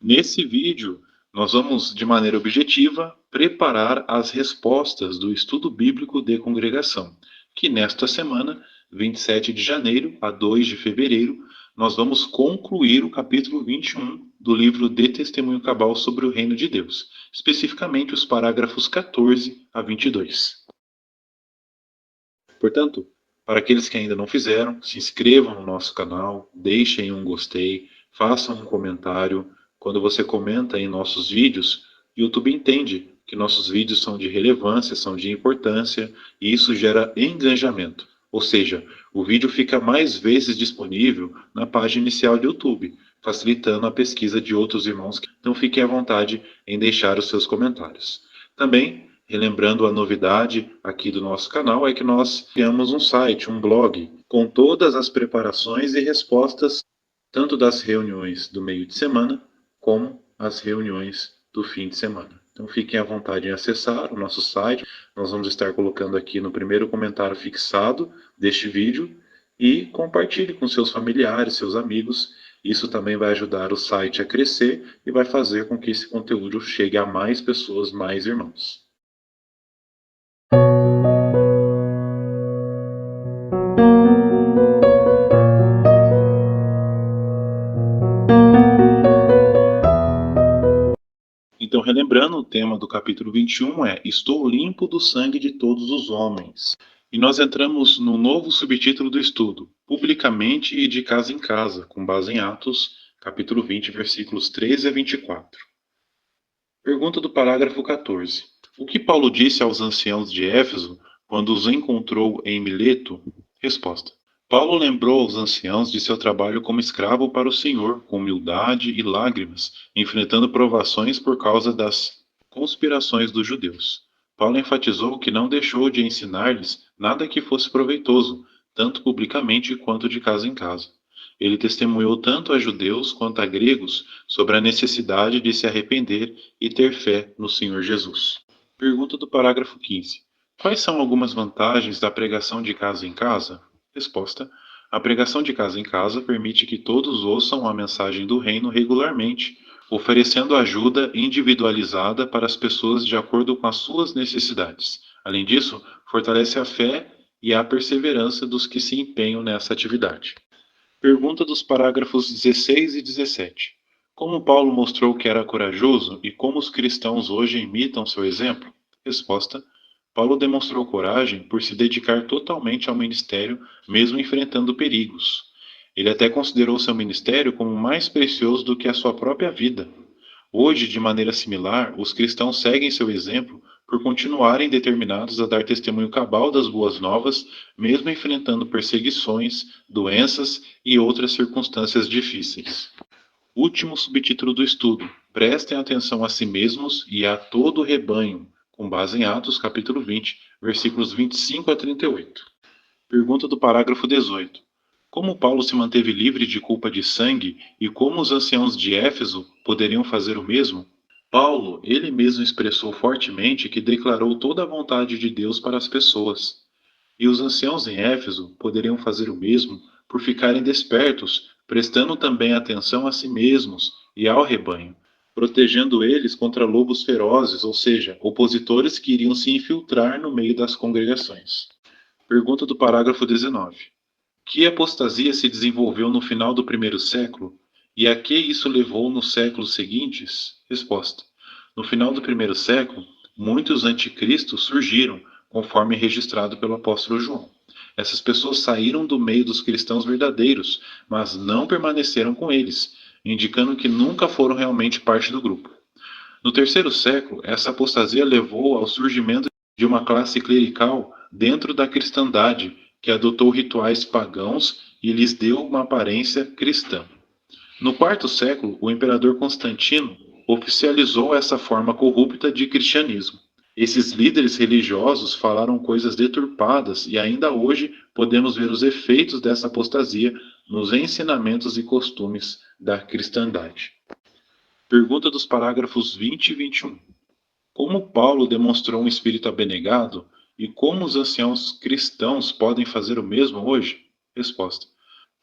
Nesse vídeo, nós vamos, de maneira objetiva, preparar as respostas do estudo bíblico de congregação, que nesta semana, 27 de janeiro a 2 de fevereiro, nós vamos concluir o capítulo 21 do livro de Testemunho Cabal sobre o Reino de Deus, especificamente os parágrafos 14 a 22. Portanto, para aqueles que ainda não fizeram, se inscrevam no nosso canal, deixem um gostei, façam um comentário. Quando você comenta em nossos vídeos, o YouTube entende que nossos vídeos são de relevância, são de importância, e isso gera engajamento. Ou seja, o vídeo fica mais vezes disponível na página inicial do YouTube, facilitando a pesquisa de outros irmãos. Então fiquem à vontade em deixar os seus comentários. Também, relembrando a novidade aqui do nosso canal, é que nós criamos um site, um blog, com todas as preparações e respostas, tanto das reuniões do meio de semana, como as reuniões do fim de semana. Então fiquem à vontade em acessar o nosso site. Nós vamos estar colocando aqui no primeiro comentário fixado deste vídeo e compartilhe com seus familiares, seus amigos. Isso também vai ajudar o site a crescer e vai fazer com que esse conteúdo chegue a mais pessoas, mais irmãos. Então, relembrando, o tema do capítulo 21 é Estou limpo do sangue de todos os homens. E nós entramos no novo subtítulo do estudo, Publicamente e de casa em casa, com base em Atos, capítulo 20, versículos 13 a 24. Pergunta do parágrafo 14. O que Paulo disse aos anciãos de Éfeso quando os encontrou em Mileto? Resposta. Paulo lembrou aos anciãos de seu trabalho como escravo para o Senhor, com humildade e lágrimas, enfrentando provações por causa das conspirações dos judeus. Paulo enfatizou que não deixou de ensinar-lhes nada que fosse proveitoso, tanto publicamente quanto de casa em casa. Ele testemunhou tanto a judeus quanto a gregos sobre a necessidade de se arrepender e ter fé no Senhor Jesus. Pergunta do parágrafo 15. Quais são algumas vantagens da pregação de casa em casa? Resposta. A pregação de casa em casa permite que todos ouçam a mensagem do reino regularmente, oferecendo ajuda individualizada para as pessoas de acordo com as suas necessidades. Além disso, fortalece a fé e a perseverança dos que se empenham nessa atividade. Pergunta dos parágrafos 16 e 17. Como Paulo mostrou que era corajoso e como os cristãos hoje imitam seu exemplo? Resposta. Paulo demonstrou coragem por se dedicar totalmente ao ministério, mesmo enfrentando perigos. Ele até considerou seu ministério como mais precioso do que a sua própria vida. Hoje, de maneira similar, os cristãos seguem seu exemplo por continuarem determinados a dar testemunho cabal das boas novas, mesmo enfrentando perseguições, doenças e outras circunstâncias difíceis. Último subtítulo do estudo: Prestem atenção a si mesmos e a todo o rebanho, com base em Atos capítulo 20, versículos 25 a 38. Pergunta do parágrafo 18. Como Paulo se manteve livre de culpa de sangue e como os anciãos de Éfeso poderiam fazer o mesmo? Paulo, ele mesmo expressou fortemente que declarou toda a vontade de Deus para as pessoas. E os anciãos em Éfeso poderiam fazer o mesmo por ficarem despertos, prestando também atenção a si mesmos e ao rebanho, protegendo eles contra lobos ferozes, ou seja, opositores que iriam se infiltrar no meio das congregações. Pergunta do parágrafo 19. Que apostasia se desenvolveu no final do primeiro século e a que isso levou nos séculos seguintes? Resposta. No final do primeiro século, muitos anticristos surgiram, conforme registrado pelo apóstolo João. Essas pessoas saíram do meio dos cristãos verdadeiros, mas não permaneceram com eles, indicando que nunca foram realmente parte do grupo. No terceiro século, essa apostasia levou ao surgimento de uma classe clerical dentro da cristandade, que adotou rituais pagãos e lhes deu uma aparência cristã. No quarto século, o imperador Constantino oficializou essa forma corrupta de cristianismo. Esses líderes religiosos falaram coisas deturpadas e ainda hoje podemos ver os efeitos dessa apostasia nos ensinamentos e costumes da cristandade. Pergunta dos parágrafos 20 e 21. Como Paulo demonstrou um espírito abnegado e como os anciãos cristãos podem fazer o mesmo hoje? Resposta.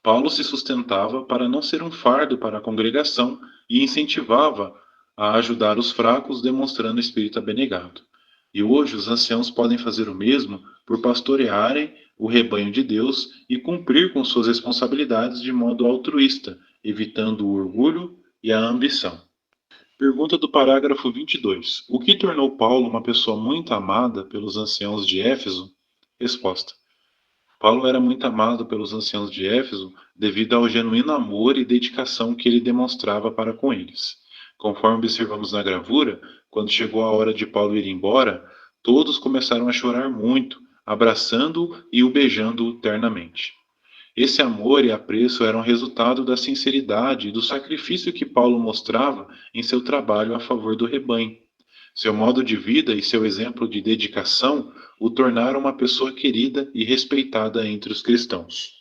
Paulo se sustentava para não ser um fardo para a congregação e incentivava a ajudar os fracos, demonstrando espírito abnegado. E hoje os anciãos podem fazer o mesmo por pastorearem o rebanho de Deus e cumprir com suas responsabilidades de modo altruísta, evitando o orgulho e a ambição. Pergunta do parágrafo 22. O que tornou Paulo uma pessoa muito amada pelos anciãos de Éfeso? Resposta. Paulo era muito amado pelos anciãos de Éfeso devido ao genuíno amor e dedicação que ele demonstrava para com eles. Conforme observamos na gravura, quando chegou a hora de Paulo ir embora, todos começaram a chorar muito, abraçando-o e o beijando ternamente. Esse amor e apreço eram resultado da sinceridade e do sacrifício que Paulo mostrava em seu trabalho a favor do rebanho. Seu modo de vida e seu exemplo de dedicação o tornaram uma pessoa querida e respeitada entre os cristãos.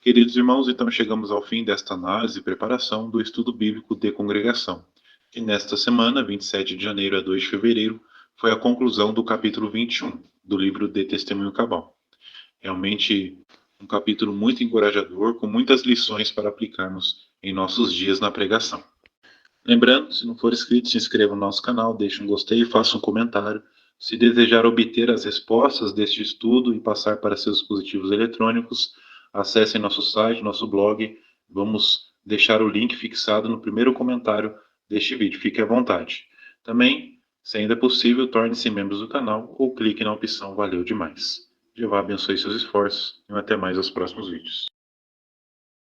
Queridos irmãos, então chegamos ao fim desta análise e preparação do estudo bíblico de congregação, que nesta semana, 27 de janeiro a 2 de fevereiro, foi a conclusão do capítulo 21 do livro de Testemunho Cabal. Realmente um capítulo muito encorajador, com muitas lições para aplicarmos em nossos dias na pregação. Lembrando, se não for inscrito, se inscreva no nosso canal, deixe um gostei e faça um comentário. Se desejar obter as respostas deste estudo e passar para seus dispositivos eletrônicos, acesse nosso site, nosso blog. Vamos deixar o link fixado no primeiro comentário deste vídeo. Fique à vontade. Também, se ainda é possível, torne-se membro do canal ou clique na opção Valeu Demais. Jeová abençoe seus esforços e até mais aos próximos vídeos.